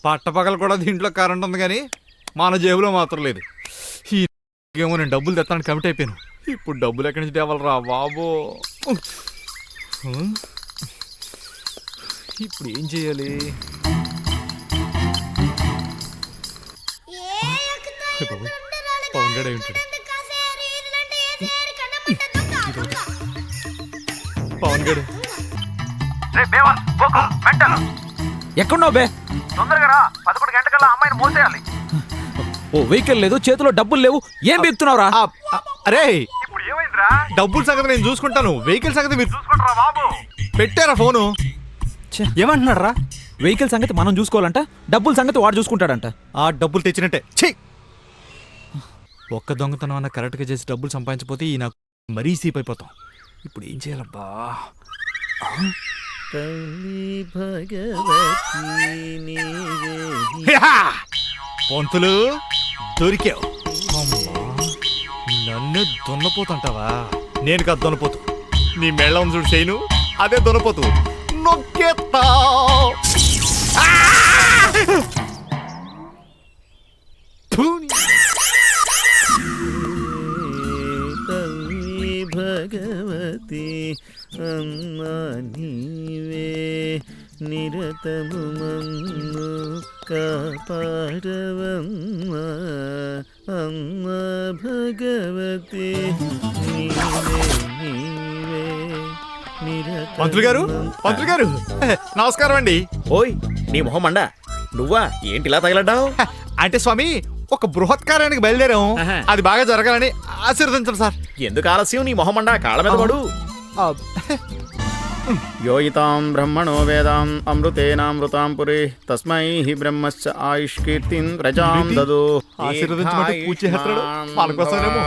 పట్టపగలు కూడా దీంట్లో కరెంట్ ఉంది కానీ మన జేబులో మాత్రం లేదు. ఈ ఏమో నేను డబ్బులు తెస్తాను కమిట్ అయిపోయాను. ఇప్పుడు డబ్బులు ఎక్కడి నుంచి తేవాలరా బాబో. ఇప్పుడు ఏం చేయాలి? పవన్ గడే ఉంటాడు. పవన్ గడు ఎక్కడున్నావు బే? తొందరగా రా, 11 గంటకల్లా అమ్మాయిని మోసేయాలి. ఓ వెహికల్ లేదు, చేతిలో డబ్బులు లేవు, ఏం బీక్తున్నావురా? అరే ఇప్పుడు ఏమైందిరా? డబ్బుల సంగతి నేను చూసుకుంటాను, వెహికల్ సంగతి మీరు చూసుకుంటారా బాబు? పెట్టారా ఫోను? ఏమంటున్నాడు రా? వెహికల్ సంగతి మనం చూసుకోవాలంట, డబ్బుల సంగతి వాడు చూసుకుంటాడంట. ఆ డబ్బులు తెచ్చినట్టే. ఛీ, ఒక్క దొంగతనం అన్న కరెక్ట్గా చేసి డబ్బులు సంపాదించకపోతే ఈ నాకు మరీ సీప్ అయిపోతాం. ఇప్పుడు ఏం చేయాలబ్బా? పొంతులు దొరికావు. నన్ను దున్నపోతుంటావా? నేను కాదు దున్నపోతు. నీ మెళ్ళం చూడు చేయను, అదే దున్నపోతు. నొక్కేత్తా. భగవతి అమ్మా నీవే నిరతము మమ్ము కాపాడవమ్మా అమ్మా భగవతి నీవే నీవే నిరతము. పంతులు గారు నమస్కారం అండి. ఓయ్ నీ మొహం అండా, నువ్వా? ఏంటి ఇలా తగలడ్డావు? అంటే స్వామి, ఒక బృహత్కార్యానికి బయలుదేరాం, అది బాగా జరగాలని ఆశీర్వదించండి సార్. ఎందుకు ఆలస్యం? నీ మొహమండా, కాళ్ళ మీద పడు. యోయితాం బ్రహ్మణో వేదాం అమృతేనామృతాం పురి తస్మై బ్రహ్మశ్చ ఆయుష్కీర్తిం ప్రజాం దదో. ఆశీర్వదించమంటే పూజ చేస్తాడు, మన కోసమేమో.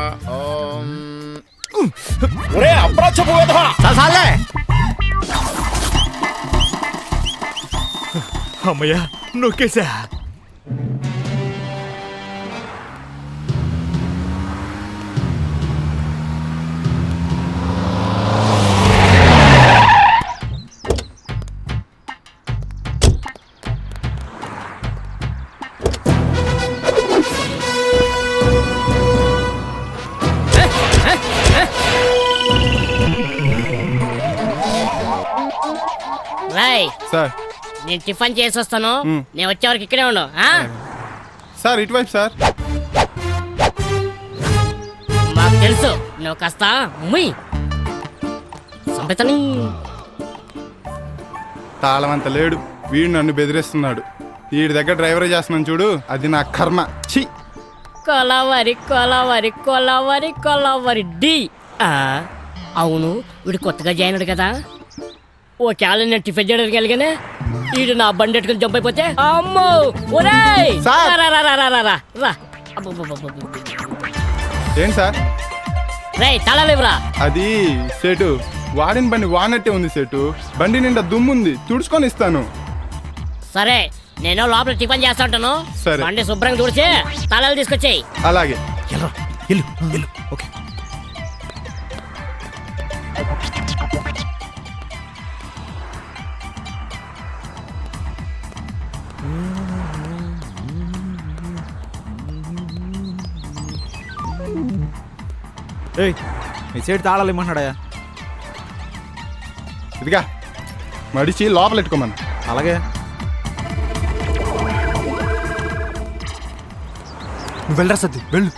అమ్మయ్యా, నొక్కేసా. సార్ నేను టిఫిన్ చేసి వస్తాను, నేను వచ్చే వరకు ఇక్కడే ఉండు. సార్ ఇటువైపు సార్. మాకు తెలుసు నువ్వు కాస్త ముయ్ సంపెతని. తాళమంత లేడు, వీడు నన్ను బెదిరిస్తున్నాడు. వీడి దగ్గర డ్రైవర్ చేస్తున్నాను చూడు, అది నా కర్మ. ఛీ, కొలవరి కొలవరి కొలవరి కొలవరి డి. అవును, వీడు కొత్తగా జాయిన్ అయ్యాడు కదా. ఓకే, నేను టిఫిన్ చేయడానికి వెళ్ళగానే వీడు నా బండి ఎట్టుకుని జంప్ అయిపోతే అమ్మో. ఒరేయ్ ఏంటి సార్? రే తాళలేవురా. అది సేటు, వాడిన బండి వానట్టే ఉంది సేటు. బండి నిండా దుమ్ముంది, తుడుచుకొని ఇస్తాను. సరే, నేను లోపల టిఫిన్ చేస్తా ఉంటాను. సరే. బండి శుభ్రంగా తుడిచి తాళాలు తీసుకొచ్చేయి. అలాగే. ఓకే. మీ సైడ్ తాళాలు ఇమ్మన్నాడా? ఇదిగా మడిచి లోపల పెట్టుకోమను. అలాగే. నువ్వు వెళ్ళరా సద్ది, వెళ్ళు.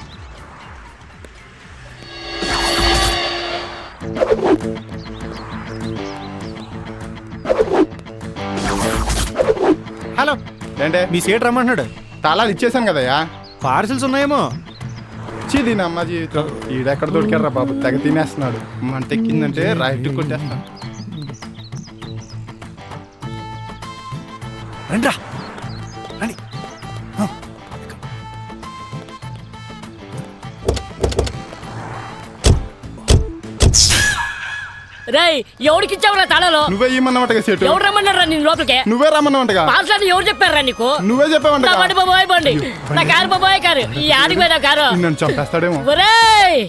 హలో, ఏంటే మీ సైడ్ రమ్మంటున్నాడు. తాళాలు ఇచ్చేసాను కదయ్యా. పార్సిల్స్ ఉన్నాయేమో. దీని అమ్మ జీవితం ఈడెక్కడ దొరికారా బాబు, తెగ తినేస్తున్నాడు. మంట ఎక్కిందంటే రైట్ కొట్టేస్తాను. రండ్రా రండి. రేయ్, ఎవరికి ఇచ్చావురా తాళాలు? నువ్వే ఇమ్మన్నమాటగా సేటు. ఎవరు రమ్మన్నారా నేను లోపలికి? నువ్వే రమ్మన్నమాటగా. పార్సల్ ఎవరు చెప్పారా నీకు? నువ్వే చెప్పావంట. నా బండి బాబోయ్ బండి, నా కారు బాబోయ్ కారు. ఈ ఆడికి పోయినా కారు నన్ను చంపేస్తాడేమో. ఒరేయ్,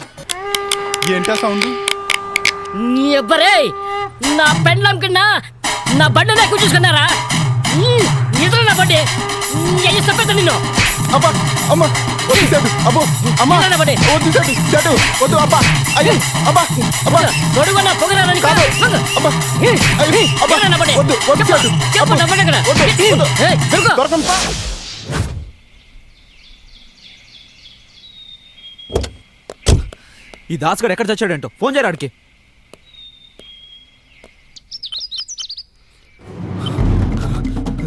ఏంటా సౌండ్? నీ ఎవ్వరే నా పెండ్లం కింద నా బండి ఎక్కువ చూసుకున్నారా? చెప్పేస్తా నిన్ను అబ్బా అమ్మ వద్దు సెటు అబ్బో అమ్మ ఇలా పడే. వద్దు సెటు సెటు వద్దు అబ్బా అయ్యో అబ్బా అబ్బా గొడుగున్నా పొగరాలని కాదు అబ్బా అయ్యో అబ్బా వద్దు వద్దు సెటు చెప్పు డబ్బు ఎక్కడ వద్దు వద్దు ఏయ్, దొరుకు. దొరకం పా ఈ దాస్గడ్ ఎక్కడ చచ్చాడంటో ఫోన్ చేయరా ఆడికి.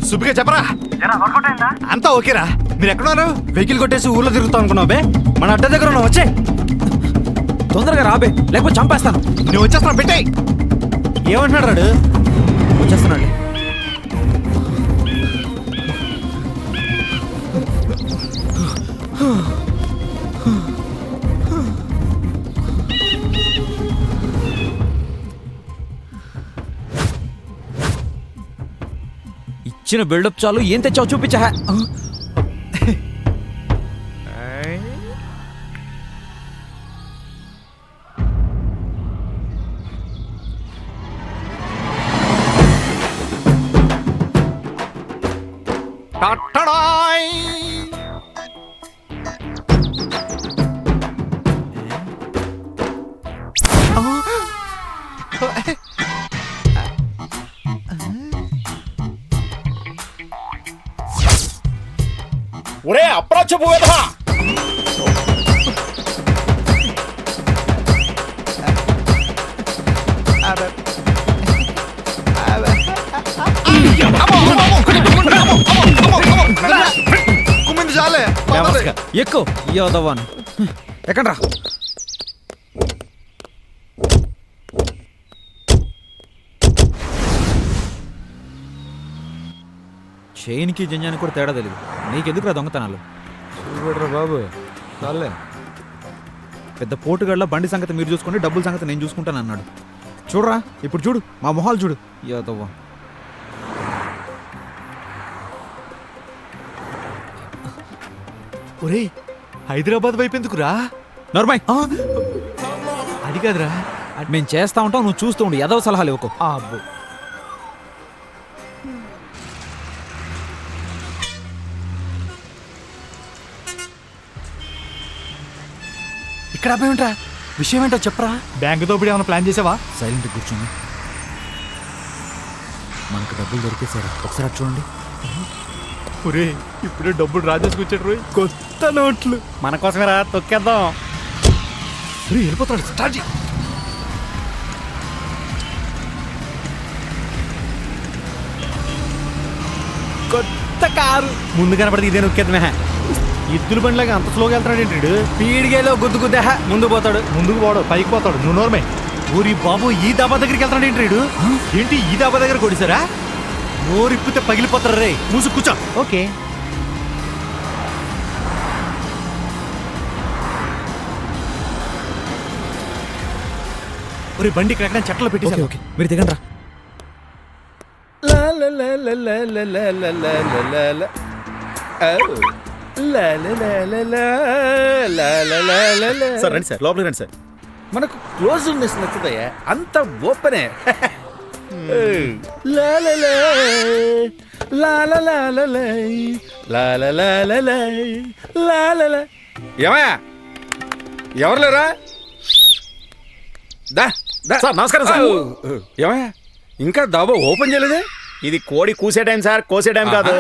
సుబ్బిగా చెప్పరా ఎరా వర్కౌట్ అయిందా? అంతా ఓకేరా మీరు ఎక్కడున్నారు? వెహికల్ కొట్టేసి ఊర్లో తిరుగుతాం అనుకున్నావు బే. మన అడ్డ దగ్గర ఉన్నావు, వచ్చే తొందరగా రాబే, లేకపోతే చంపేస్తాను. నేను వచ్చేస్తున్నా, పెట్టేయ్. ఏమంటున్నాడు రాడు? వచ్చేస్తున్నాడు. ఇచ్చిన బిల్డప్ చాలు, ఏం తెచ్చావు చూపించా. టట్టడాయ్. ఒరే అప్రాచ్యపు వేధవా! కుమ్మింది చాలే. ఎక్కువ యోదవాను ఎక్కడ్రా? చైన్కి జంజానికి కూడా తేడా తెలియదు. నీకెందుకురా దొంగతనాలు? చూడరా బాబు, చాలే. పెద్ద పోటుగాళ్ళ బండి సంగతి మీరు చూసుకోండి, డబ్బుల సంగతి నేను చూసుకుంటాను అన్నాడు. చూడరా ఇప్పుడు చూడు, మా మొహాలు చూడు. యోదవ్వా. ఒరేయ్, హైదరాబాద్ వైపు ఎందుకురా? నర్మయ్, అది కాదురా. మేము చేస్తా ఉంటాం, నువ్వు చూస్తూ ఉండు. ఎదవ సలహాలు ఇవ్వకు. అబ్బో, ఇక్కడ అబ్బాయి ఉంటా, విషయం ఏంటో చెప్పరా. బ్యాంకు దోపిడీ ఏమైనా ప్లాన్ చేసావా? సైలెంట్ కూర్చోండి. మనకు డబ్బులు దొరికేసారా? ఒకసారి అటు చూడండి. ఒరే, ఇప్పుడే డబ్బులు రాజేసుకొచ్చాడు రోయ్. కొత్త నోట్లు మన కోసమే రా, తొక్కేద్దాం. వెళ్ళిపోతాడు. స్టార్ట్ చేయి. కొత్త కారు ముందు కనపడితే ఇదే నొక్కేద్దామే. ఇద్దుల బండిలాగా అంత స్లోగా వెళ్తాడు ఏంటి? పీడిగేలో గుద్దు గుద్దేహ ముందు పోతాడు. ముందుకు పోడు, పైకి పోతాడు. నువ్వు నోర్మే. ఊరి బాబు, ఈ దాబా దగ్గరికి వెళ్తాడు ఏంటి? ఏంటి ఈ దాబా దగ్గర కొడిసారా? నోరిప్పితే పగిలిపోతారు రే. మూసు కూర్చో. ఓకే. ఒరే, బండి ఇక్కడ ఎక్కడ చెట్లు పెట్టేసారు. ఓకే, మీరు దిగండి రా. సార్ రండి సార్, లోపలికి రండి సార్. మనకు క్లోజ్ నచ్చుతాయా? అంత ఓపెనే. ఏమయ్యా, ఎవరు లేరా? సార్ నమస్కారం సార్. ఏమయ్యా ఇంకా డాబా ఓపెన్ చేయలేదే? ఇది కోడి కూసే టైం సార్, కోసే టైం కాదు.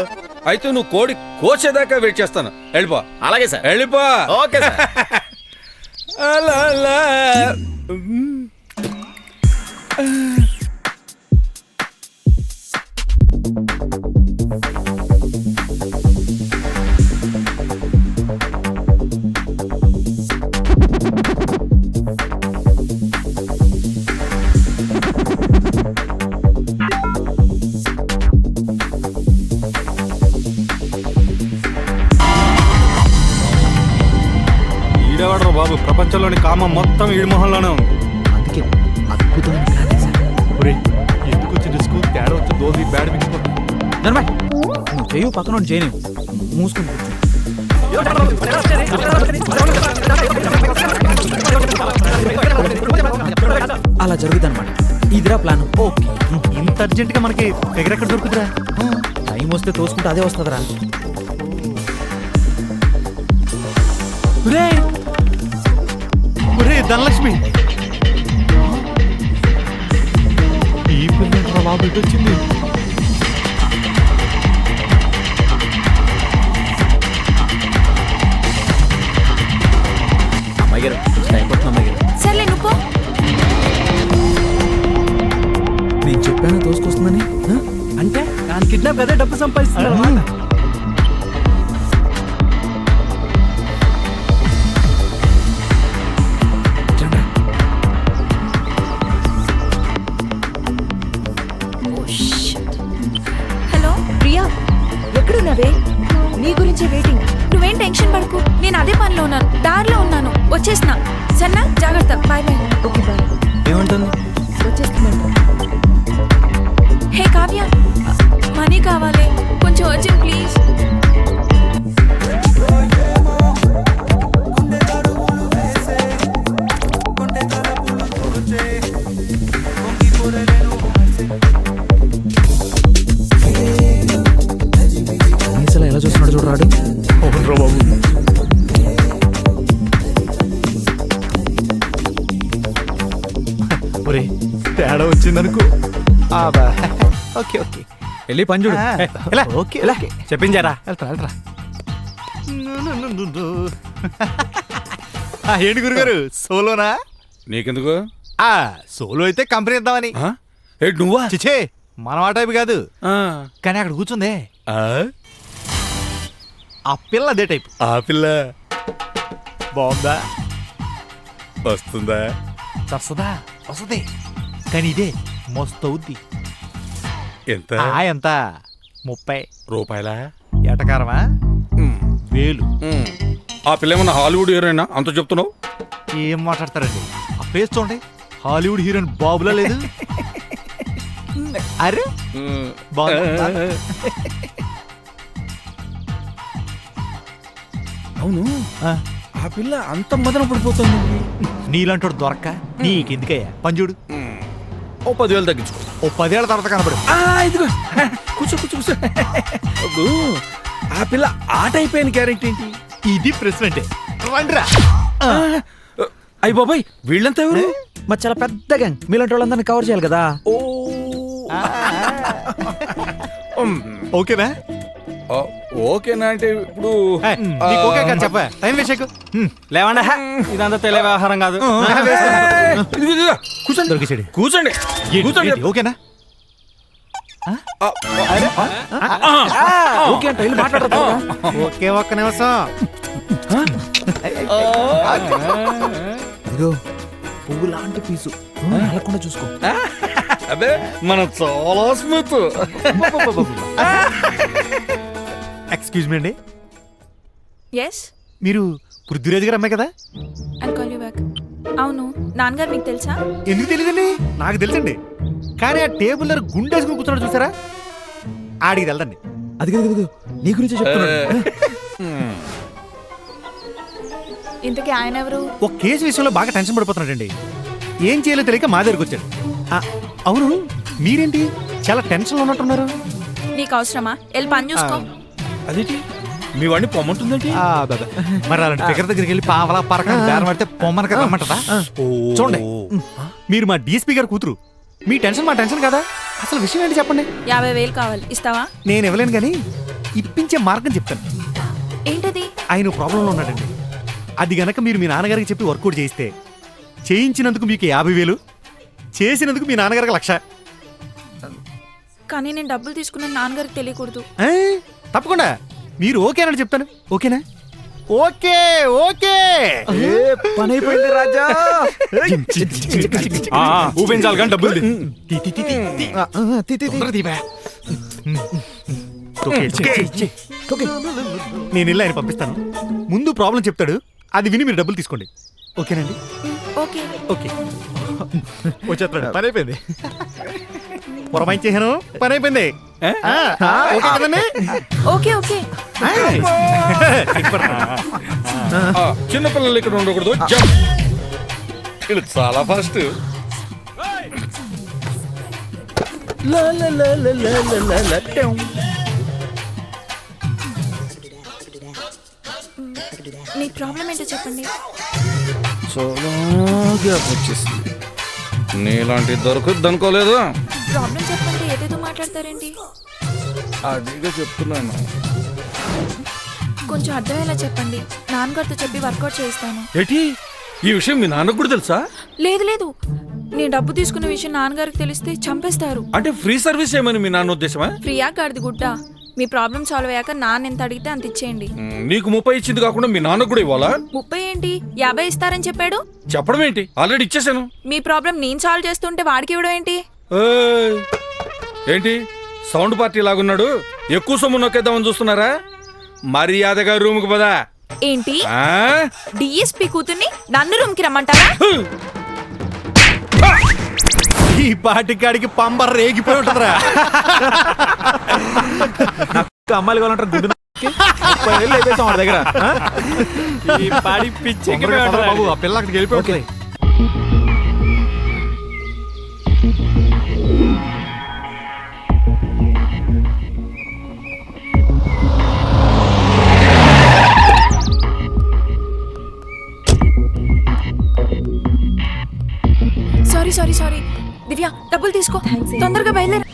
అయితే నువ్వు కోడి కోసేదాకా వెయిట్ చేస్తాను. వెళ్ళిపో. అలాగే సార్, వెళ్ళిపో. Okay sir. అలా అలా. ఈడవాడరా బాబు, ప్రపంచంలోని కామం మొత్తం ఈడి మొహంలోనే ఉంది. అందుకే అద్భుతమైన ప్లాన్ వేశాను. ఒరే, ఎందుకు వచ్చి రిస్క్? తేడా వచ్చి దోది బ్యాడ్ మిగిలిపోతుంది. నర్మయ్, నువ్వు చేయు, పక్కన చేయను. మూసుకుని కూర్చో. అలా జరుగుతుంది అనమాట. ఇదిరా ప్లాన్. ఓకే, ఇంత అర్జెంట్ గా మనకి దగ్గర ఎక్కడ దొరుకుతురా? టైం మోస్తే తోసుకుంటే అదే వస్తుందిరా. ఒరే ధనలక్ష్మి, ఈ పిల్ల బాబు ఇటు వచ్చింది. అమ్మాయి గారు టైం పడుతుంది. అమ్మాయి గారు సర్లే నువ్వు పో. నేను చెప్పాను తోసుకొస్తుందని. అంటే దాని కిడ్నాప్ అదే డబ్బు సంపాదిస్తున్నారు. హలో ప్రియా, ఎక్కడున్నావే? నీ గురించి వెయిటింగ్. నువ్వేం టెన్షన్ పడకు, నేను అదే పనిలో ఉన్నాను, దారిలో ఉన్నాను, వచ్చేస్తున్నా. సన్నా జాగ్రత్త, బాయ్ బాయ్. Okay bye. ఏమంటాను? వచ్చేస్తున్నాను. హే కావ్య, మనీ కావాలి, కొంచెం అర్జెంట్ ప్లీజ్. అసలు ఎలా చూస్తున్నాడు చూడరాడు. అవునరా బాబు. ఒరే తేడా వచ్చిందనుకో. ఓకే ఓకే వెళ్ళి పని చూడు. ఎలా ఓకే ఎలా చెప్పించారా? వెళ్తా వెళ్తా. ఏంటి గురుగారు సోలోనా? నీకెందుకు? సోలో అయితే కంపెనీ ఇద్దామని. ఆ? ఏంటి నువ్వా? చిచే మనం ఆ టైప్ కాదు, ఆ. కానీ అక్కడ కూర్చుందే ఆ? ఆ పిల్ల అదే టైప్. ఆ పిల్ల బాగుందా? వస్తుందా? వస్తుందా? వస్తుంది, కానీ ఇదే మస్తు అవుద్ది. ఎంత? ఎంత? 30 రూపాయలా? ఎటకారమా? 1000. ఆ పిల్ల ఏమన్నా హాలీవుడ్ హీరోయినా అంత చెప్తున్నావు? ఏం మాట్లాడతారండి? ఆ ఫేస్ చూడండి, హాలీవుడ్ హీరోయిన్ బాబులా లేదు. అరే బాగుందా? అవును, ఆ, ఆ పిల్ల అంత మదన పడిపోతుంది. నీలాంటోడు దొరక్క నీకెందుకయ్యా? పంజుడు ఓ 10,000 తగ్గించుకో. ఓ 10 ఏళ్ళ తర్వాత కనబడు. ఇదిగో కూర్చో కూర్చో కూర్చో. ఇప్పుడు ఆ పిల్ల ఆట అయిపోయిన క్యారెక్టర్ ఏంటి? ఇది ప్రెసిడెంటే. రండిరా. అయ్యి బాబాయ్, వీళ్ళంతా ఎవరు? మరి చాలా పెద్ద గ్యాంగ్, మీలాంటి వాళ్ళందరినీ కవర్ చేయాలి కదా. ఓ ఓకేనా? ఓకేనా అంటే ఇప్పుడు ఏయ్, నీకు ఓకే కదా చెప్ప. టైం వేసేకు. లేవండి, ఇదంతా తెలియ వ్యవహారం కాదు. కూర్చోండి దొరికేసాడు. కూర్చోండి కూర్చోండి. ఏంటి, ఓకేనా? ఓకే అంటే వెళ్ళి మాట్లాడతా. ఓకే ఒక్క నిమిషం. ఇదిగో పువ్వు లాంటి పీసు, వెళ్ళకుండా చూసుకో. అదే మనం చాలా స్మూత్. ఎక్స్క్యూజ్ మీ అండి, ఎస్, మీరు పృథ్వీరాజ్ గారు అమ్మాయి కదా? I'll call you back. అవును, నాన్నగారు మీకు తెలుసా? ఎందుకు తెలియదండి? నాకు తెలుసండి, కానీ ఆ టేబుల్ దగ్గర గుండేసుకుని కూర్చున్నాడు చూసారా, ఆడికి వెళ్దండి. అది కదా నీ గురించి చెప్తున్నాడు. ఇంతకీ ఆయన ఎవరు? ఒక కేసు విషయంలో బాగా టెన్షన్ పడిపోతున్నాడండి. ఏం చేయాలో తెలియక మా దగ్గరికి వచ్చాడు. అవును, మీరేంటి చాలా టెన్షన్లో ఉన్నట్టున్నారు? నీకు అవసరమా? వెళ్ళి పని చూసుకో. అదేంటి మీ వాడిని పొమ్మంటుందండి? మరి అలాంటి దగ్గర దగ్గరికి వెళ్ళి పావలా పరక బేరం పడితే పొమ్మనక రమ్మంటదా? చూడండి, మీరు మా డిఎస్పీ గారు కూతురు, మీ టెన్షన్ మా టెన్షన్ కదా. అసలు విషయం ఏంటి చెప్పండి. 50,000 కావాలి, ఇస్తావా? నేను ఇవ్వలేను కానీ ఇప్పించే మార్గం చెప్తాను. ఏంటది? ఆయన ప్రాబ్లంలో ఉన్నాడండి. అది గనక మీరు మీ నాన్నగారికి చెప్పి వర్కౌట్ చేయిస్తే, చేయించినందుకు మీకు 50,000, చేసినందుకు మీ నాన్నగారికి 1,00,000. కానీ నేను డబ్బులు తీసుకున్న నాన్నగారికి తెలియకూడదు. తప్పకుండా మీరు ఓకేనని చెప్తాను. ఓకేనా? Okay okay. పని అయిపోయింది రాజా. ఊపించాలి కానీ డబ్బులు నేను వెళ్ళి ఆయన పంపిస్తాను. ముందు ప్రాబ్లం చెప్తాడు, అది విని మీరు డబ్బులు తీసుకోండి. ఓకేనండి? ఓకే. ఓకే వచ్చేస్తాడు. పని అయిపోయింది. పురమాయించేసాను, పని అయిపోయింది. ఓకే కదండి? Okay okay. చిన్నపిల్లలు ఇక్కడ ఉండకూడదు. జంప్. ఇది చాలా ఫాస్ట్. మీ ప్రాబ్లం ఏంటో చెప్పండి. చాలా గ్యాప్ వచ్చేసింది. నీలాంటి దొరకద్దు అనుకోలేదు. ప్రాబ్లం చెప్పండి, ఏదేదో మాట్లాడతారేంటి? అదిగా చెప్తున్నాను. కొంచెం అర్థమయ్యేలా చెప్పండి, నాన్నగారితో చెప్పి వర్కౌట్ చేయిస్తాను. ఏంటి ఈ విషయం మీ నాన్నకు కూడా తెలుసా? లేదు లేదు, నేను డబ్బు తీసుకున్న విషయం నాన్నగారికి తెలిస్తే చంపేస్తారు. అంటే ఫ్రీ సర్వీస్ ఏమని మీ నాన్న ఉద్దేశమా? ప్రియా గారిది గుడ్డ. మీ ప్రాబ్లం సాల్వ్ అయ్యాక నాన్న ఎంత అడిగితే అంత ఇచ్చేయండి. నీకు 30 ఇచ్చింది కాకుండా మీ నాన్నకు కూడా ఇవ్వాలా? 30 ఏంటి, 50 ఇస్తారని చెప్పాడు. చెప్పడం ఏంటి, ఆల్రెడీ ఇచ్చేసాను. మీ ప్రాబ్లం నేను సాల్వ్ చేస్తుంటే వాడికి ఇవ్వడం ఏంటి? ఏయ్! ఏంటి సౌండ్ పార్టీ లాగున్నాడు? ఎక్కువ సొమ్ము నొక్కేద్దామని చూస్తున్నారా? మర్యాదగా రూమ్కి పదా. ఏంటి ఆ? డిఎస్పీ కూతుర్ని నన్ను రూమ్ కి రమ్మంటారా? ఈ పాటికాడికి పంబర్ రేగిపోయి ఉంటుందిరా. అమ్మాయిలు కావాలంటారు గుడ్డు వాడి దగ్గర. ఈ పాడి పిచ్చి బాబు, ఆ పిల్ల అక్కడికి వెళ్ళిపోయి ఉంటుంది. Sorry sorry sorry. దివ్య డబ్బులు తీసుకో, తొందరగా బయలుదేరు.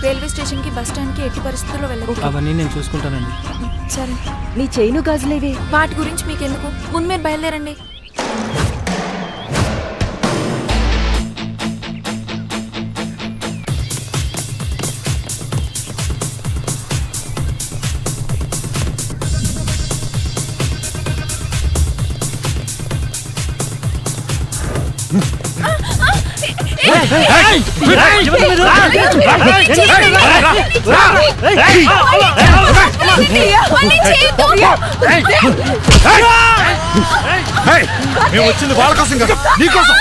రైల్వే స్టేషన్ కి బస్ స్టాండ్ కి ఎట్టి పరిస్థితుల్లో వెళ్ళదు. అవన్నీ నేను చూసుకుంటానండి. సరే, నీ చైను గాజులేవి? వాటి గురించి మీకెందుకు, ముందు మీరు బయలుదేరండి. మేము వచ్చింది వాళ్ళ కోసం కదా, నీకోసం.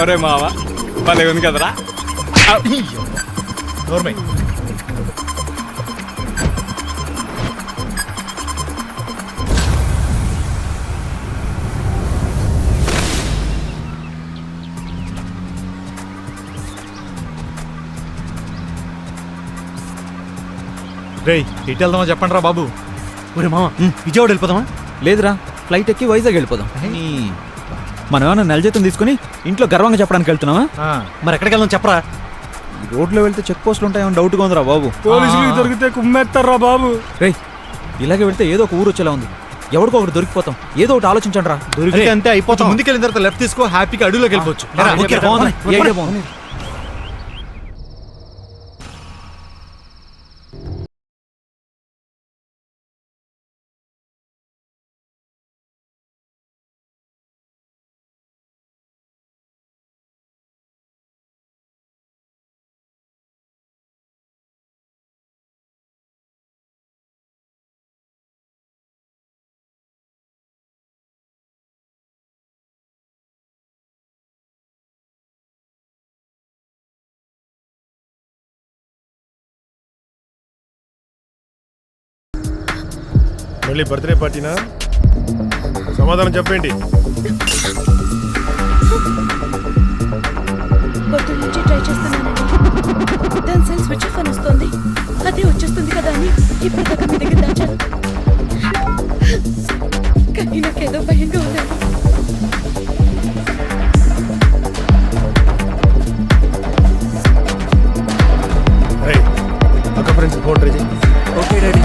అరే మావా, భలే ఉంది కదరా. నోర్మై, రేయ్ ఇటు వెళ్దామా చెప్పండి రా బాబు. ఒరే మామ, విజయవాడ వెళ్ళిపోదామా? లేదురా, ఫ్లైట్ ఎక్కి వైజాగ్ వెళ్ళిపోదాం. మనం ఏమన్నా నెల జీతం తీసుకుని ఇంట్లో గర్వంగా చెప్పడానికి వెళ్తున్నావా? మరి ఎక్కడికి వెళ్దాం చెప్పరా? ఈ రోడ్లో వెళ్తే చెక్ పోస్టులు ఉంటాయని డౌట్గా ఉందిరా బాబు. పోలీసులు దొరికితే కుమ్మేస్తారా బాబు. రేయ్ ఇలాగే వెళ్తే ఏదో ఒక ఊరు వచ్చేలా ఉంది. ఎవరికో ఒకటి దొరికిపోతాం. ఏదో ఒకటి ఆలోచించండి రా. దొరికితే అంతే అయిపోతాం. ముందుకెళ్ళిన తర్వాత లెఫ్ట్ తీసుకో, హ్యాపీగా అడవిలోకి వెళ్ళిపోవచ్చు. ఓకే, బాగుంది. ఈ ఐడియా బాగుంది. మళ్ళీ బర్త్డే పార్టీనా? సమాధానం చెప్పండి. పొద్దున్న నుంచి ట్రై చేస్తున్నానండి. దాని సెల్ స్విచ్ ఆఫ్ అని వస్తుంది. అదే వచ్చేస్తుంది కదా అని ఇప్పుడు దాకా మీ దగ్గర దాచాను. కానీ నాకేదో భయంగా ఉందండి. అక్క ఫ్రెండ్స్ ఫోన్ ట్రై చేయి. Okay daddy.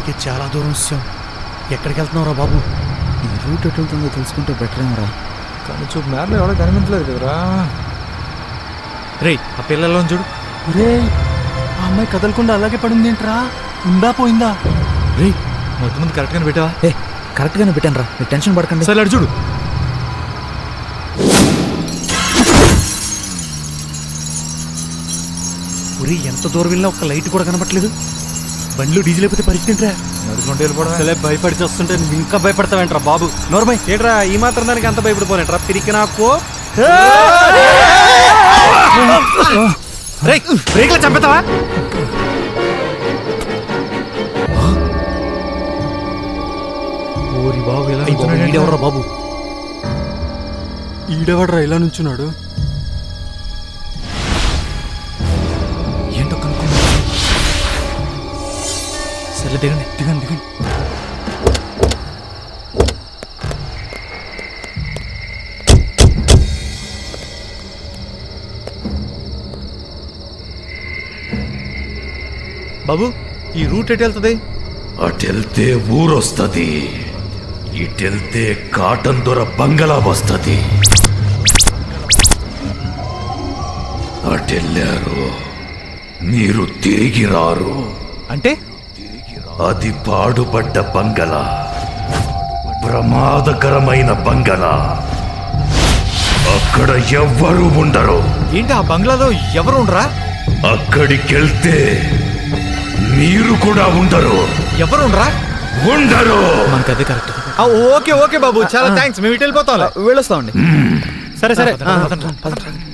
ఇప్పటికే చాలా దూరం వచ్చాం. ఎక్కడికి వెళ్తున్నావురా బాబు? ఈ రూట్ ఎటు వెళ్తుందో తెలుసుకుంటే బెటర్ ఏమరా. కానీ చూపు మేరలో ఎవడో కనిపించలేదు కదరా. రే ఆ పిల్లల్లో చూడు. రే ఆ అమ్మాయి కదలకుండా అలాగే పడింది ఏంట్రా? ఉందా పోయిందా? రే మొత్తం మంది కరెక్ట్గానే పెట్టావా? కరెక్ట్గానే పెట్టాను రా, మీరు టెన్షన్ పడకండి. సరే అటు చూడు. ఒరే ఎంత దూరం వెళ్ళినా ఒక్క లైట్ కూడా కనపట్లేదు. బండ్లు డీజిల్ అయిపోతే పరిస్థితి ఏంట్రా? నడుచుకుంటూ వెళ్ళిపోవడం. అసలే భయపడి వస్తుంటే నువ్వు ఇంకా భయపడతావేంట్రా బాబు? నోర్మై ఏంట్రా ఈ మాత్రం దానికి అంత భయపడిపోనేట్రా పిరికి నాకు. బ్రేక్లో చంపుతావా? ఓరి బాబు ఇలా ఈడెవరా బాబు? ఈడెవడరా ఇలా నుంచున్నాడు? ఏంటో కనుక్కున్నా. సరే దిగండి దిగండి దిగండి. బాబు ఈ రూట్ ఎటు వెళ్తుంది? అటెళ్తే ఊరొస్తది, ఇటెళ్తే కాటన్ దొర బంగళా వస్తది. అటెళ్ళారు మీరు తిరిగి రారు. అంటే అది పాడుపడ్డ బంగళా, ప్రమాదకరమైన బంగళా. అక్కడ ఎవ్వరూ ఉండరు. ఏంటి ఆ బంగ్లాలో ఎవరు ఉండరా? అక్కడికెళ్తే మీరు కూడా ఉండరు. ఎవరు ఉండరా? ఉండరు. మనకు అదే కరెక్ట్. ఓకే ఓకే బాబు, చాలా థ్యాంక్స్. మేము ఇటు వెళ్ళిపోతాం. వెళ్ళొస్తామండి. సరే సరే పదండి.